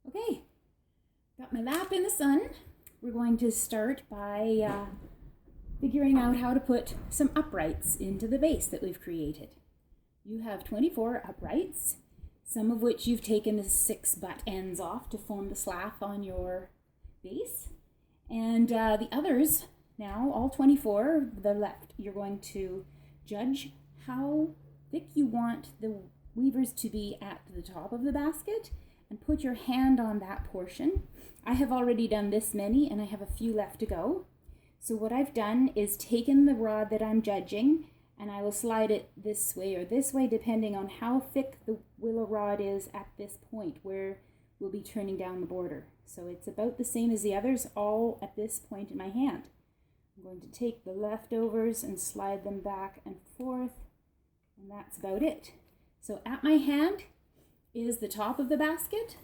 Okay, got my lap in the sun. We're going to start by figuring out how to put some uprights into the vase that we've created. You have 24 uprights, some of which you've taken the 6 butt ends off to form the slat on your vase. And the others, now all 24, the left, you're going to judge how thick you want the weavers to be at the top of the basket and put your hand on that portion. I have already done this many and I have a few left to go. So what I've done is taken the rod that I'm judging and I will slide it this way or this way depending on how thick the willow rod is at this point where we'll be turning down the border. So it's about the same as the others, all at this point in my hand. I'm going to take the leftovers and slide them back and forth, and that's about it. So at my hand is the top of the basket.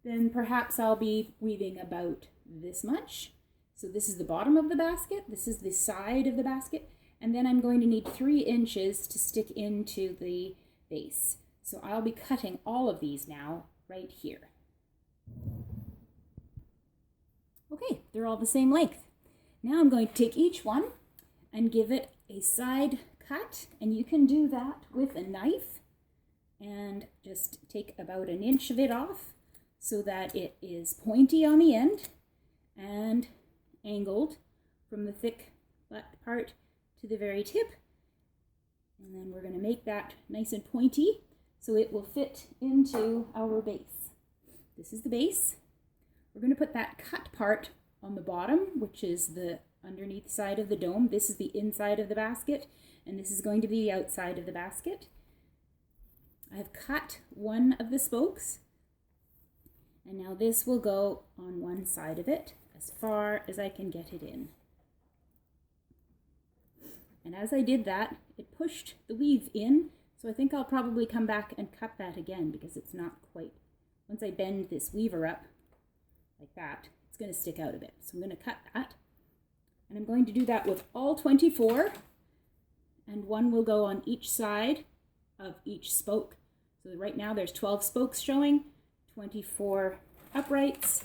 Then perhaps I'll be weaving about this much. So this is the bottom of the basket, this is the side of the basket, and then I'm going to need 3 inches to stick into the base. So I'll be cutting all of these now right here. Okay, they're all the same length. Now I'm going to take each one and give it a side cut, and you can do that with a knife and just take about 1 inch of it off so that it is pointy on the end and angled from the thick butt part to the very tip. And then we're going to make that nice and pointy so it will fit into our base. This is the base. We're going to put that cut part on the bottom, which is the underneath side of the dome. This is the inside of the basket, and this is going to be the outside of the basket. I have cut one of the spokes, and now this will go on one side of it as far as I can get it in. And as I did that, it pushed the weave in, so I think I'll probably come back and cut that again because it's not quite, once I bend this weaver up like that, it's going to stick out a bit. So I'm going to cut that, and I'm going to do that with all 24, and one will go on each side of each spoke. So right now there's 12 spokes showing, 24 uprights,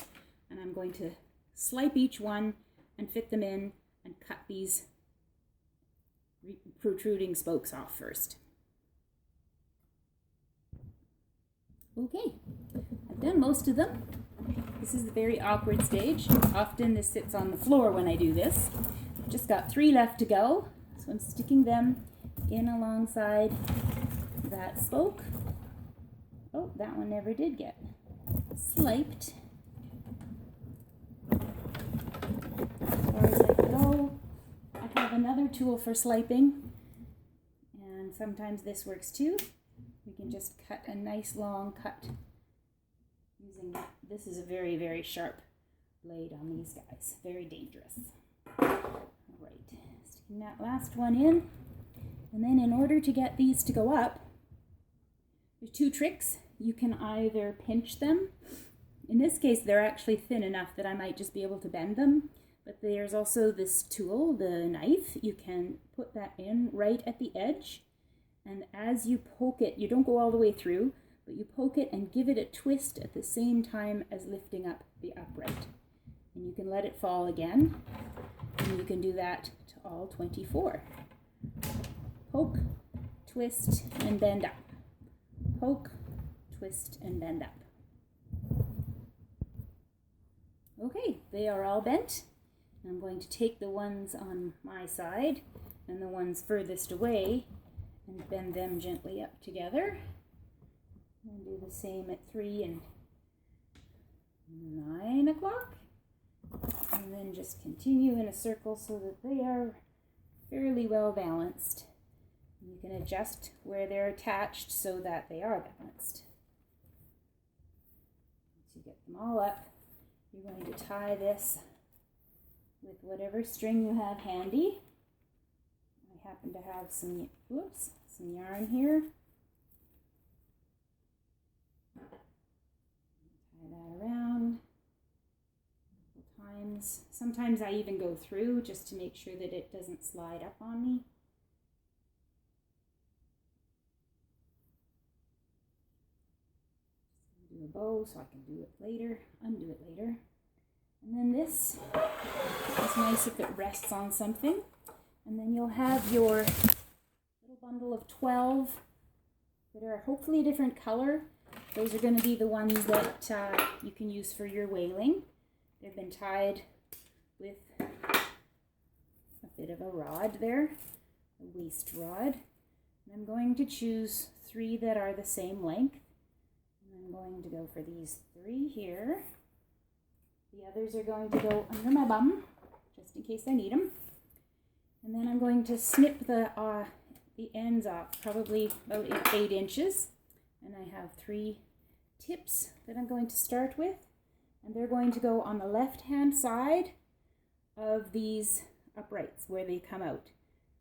and I'm going to slipe each one and fit them in and cut these protruding spokes off first. Okay, I've done most of them. This is the very awkward stage. Often this sits on the floor when I do this. I've just got 3 left to go, so I'm sticking them in alongside that spoke. Oh, that one never did get sliped. As far as I go, I have another tool for sliping, and sometimes this works too. We can just cut a nice long cut using that. This is a very, very sharp blade on these guys. Very dangerous. All right, sticking that last one in. And then in order to get these to go up, there's 2 tricks. You can either pinch them. In this case, they're actually thin enough that I might just be able to bend them. But there's also this tool, the knife. You can put that in right at the edge. And as you poke it, you don't go all the way through, but you poke it and give it a twist at the same time as lifting up the upright. And you can let it fall again. And you can do that to all 24. Poke, twist, and bend up. Poke, twist, and bend up. Okay, they are all bent. I'm going to take the ones on my side and the ones furthest away and bend them gently up together. And do the same at 3 and 9 o'clock. And then just continue in a circle so that they are fairly well balanced. You can adjust where they're attached so that they are balanced. Once you get them all up, you're going to tie this with whatever string you have handy. I happen to have some yarn here. Tie that around a couple times. Sometimes I even go through just to make sure that it doesn't slide up on me. Do a bow so I can do it later, undo it later. And then this is nice if it rests on something. And then you'll have your little bundle of 12 that are hopefully a different color. Those are going to be the ones that you can use for your waling. They've been tied with a bit of a rod there, a waist rod. And I'm going to choose 3 that are the same length. And I'm going to go for these 3 here. The others are going to go under my bum, just in case I need them. And then I'm going to snip the ends off, probably about 8 inches. And I have 3 tips that I'm going to start with. And they're going to go on the left-hand side of these uprights where they come out.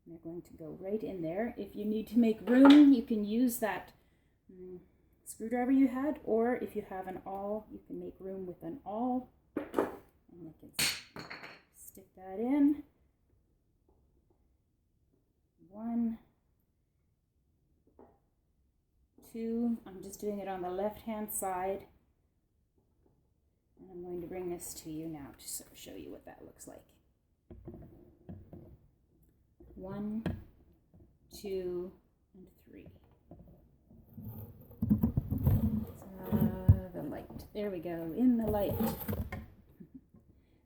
And they're going to go right in there. If you need to make room, you can use that screwdriver you had, or if you have an awl, you can make room with an awl. And I can stick that in. 1, 2. I'm just doing it on the left-hand side. And I'm going to bring this to you now to sort of show you what that looks like. 1, 2, and 3. The light. There we go, in the light.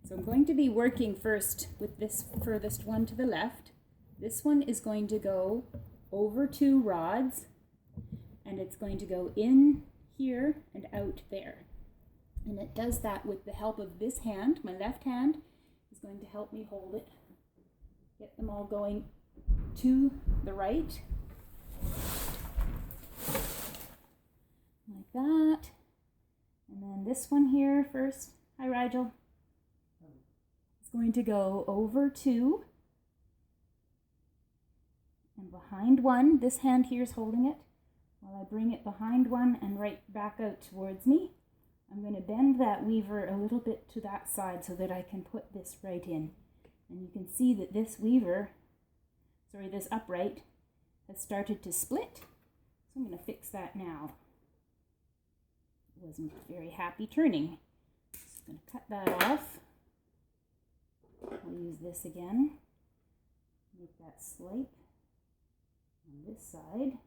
So I'm going to be working first with this furthest one to the left. This one is going to go over 2 rods, and it's going to go in here and out there. And it does that with the help of this hand. My left hand is going to help me hold it. Get them all going to the right. Like that. And then this one here first. Hi, Rigel. It's going to go over 2 and behind 1. This hand here is holding it while I bring it behind 1 and right back out towards me. I'm going to bend that weaver a little bit to that side so that I can put this right in. And you can see that this this upright has started to split. So I'm going to fix that now. It wasn't very happy turning. Just going to cut that off. I'll use this again. Make that slipe on this side.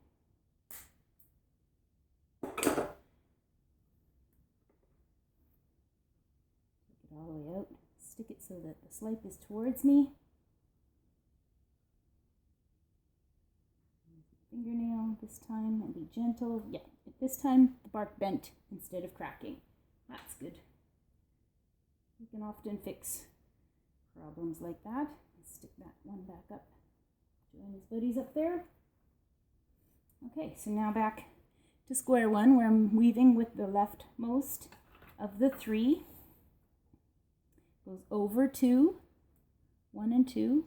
All the way out, stick it so that the slipe is towards me. Fingernail this time and be gentle. Yeah, this time the bark bent instead of cracking. That's good. You can often fix problems like that. Stick that one back up. Join his buddies up there. Okay, so now back to square one where I'm weaving with the leftmost of the 3. Goes over 2, 1 and 2,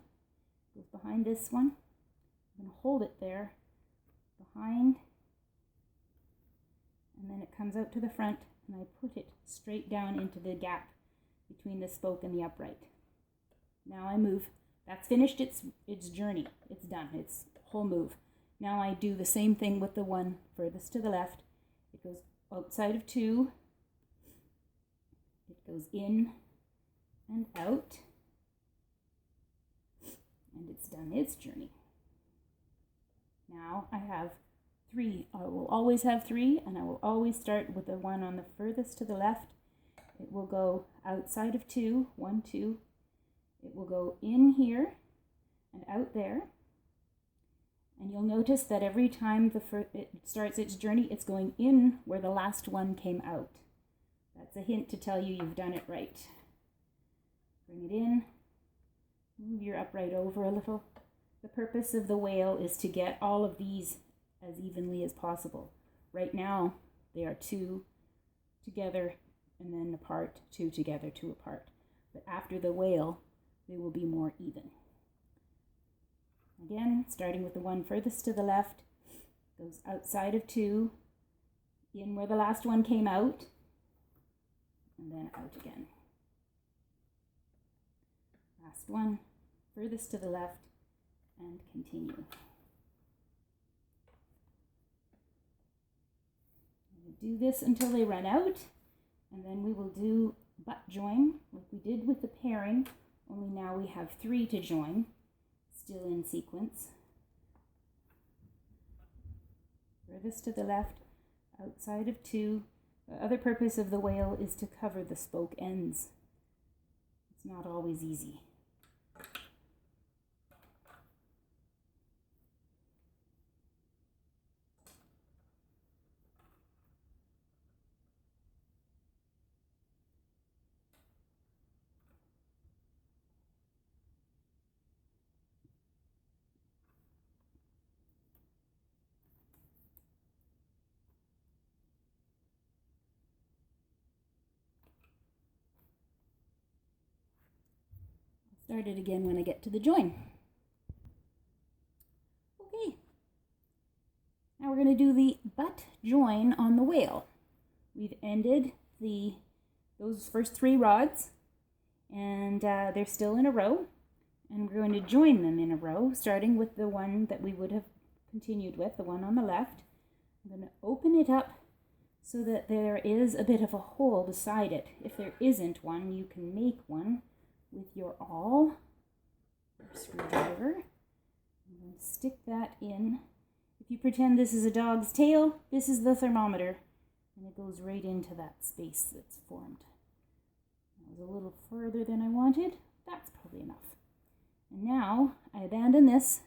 goes behind this one. I'm going to hold it there, behind, and then it comes out to the front, and I put it straight down into the gap between the spoke and the upright. Now I move. That's finished its journey. It's done. It's whole move. Now I do the same thing with the one furthest to the left. It goes outside of 2. It goes in and out, and it's done its journey. Now I have 3. I will always have 3, and I will always start with the one on the furthest to the left. It will go outside of 2, 1, 2. It will go in here and out there. And you'll notice that every time it starts its journey, it's going in where the last one came out. That's a hint to tell you you've done it right. Bring it in, move your upright over a little. The purpose of the wale is to get all of these as evenly as possible. Right now, they are 2 together and then apart, 2 together, 2 apart. But after the wale, they will be more even. Again, starting with the one furthest to the left, goes outside of 2, in where the last one came out, and then out again. Last one, furthest to the left, and continue. do this until they run out, and then we will do butt join like we did with the pairing, only now we have 3 to join, still in sequence. Furthest to the left, outside of 2. The other purpose of the wale is to cover the spoke ends. It's not always easy. Start it again when I get to the join. Okay, now we're going to do the butt join on the wale. We've ended those first 3 rods, and they're still in a row, and we're going to join them in a row, starting with the one that we would have continued with, the one on the left. I'm going to open it up so that there is a bit of a hole beside it. If there isn't one, you can make one with your awl or screwdriver. I'm going to stick that in. If you pretend this is a dog's tail, this is the thermometer, and it goes right into that space that's formed. That was a little further than I wanted. That's probably enough. And now I abandon this,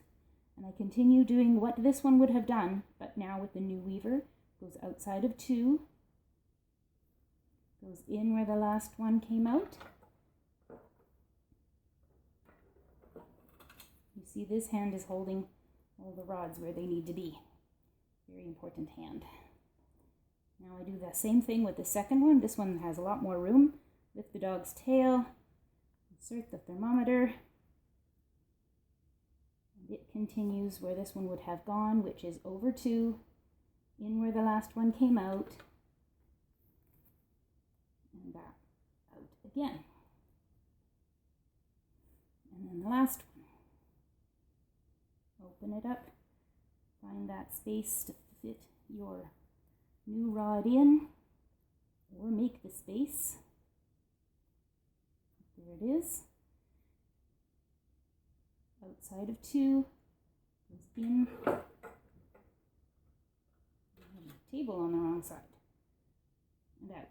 and I continue doing what this one would have done, but now with the new weaver. Goes outside of 2, goes in where the last one came out. You see this hand is holding all the rods where they need to be. Very important hand. Now I do the same thing with the second one. This one has a lot more room. Lift the dog's tail, insert the thermometer, and it continues where this one would have gone, which is over 2, in where the last one came out, and back out again. And then the last one. Open it up, find that space to fit your new rod in, or make the space. There it is. Outside of 2, goes in. Table on the wrong side, and out.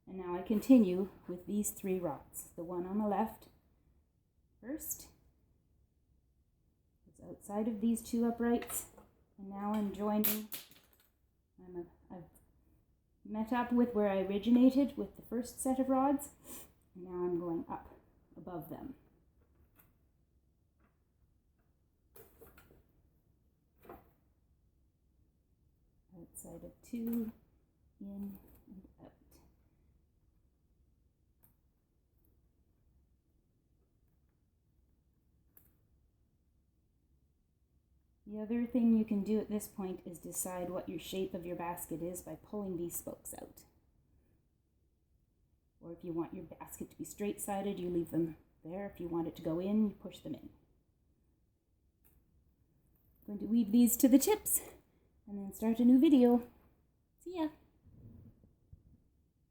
And now I continue with these 3 rods. The one on the left first. Outside of these 2 uprights, and now I'm joining. I've met up with where I originated with the first set of rods, and now I'm going up above them. Outside of 2, in and out. The other thing you can do at this point is decide what your shape of your basket is by pulling these spokes out. Or if you want your basket to be straight-sided, you leave them there. If you want it to go in, you push them in. I'm going to weave these to the tips and then start a new video. See ya!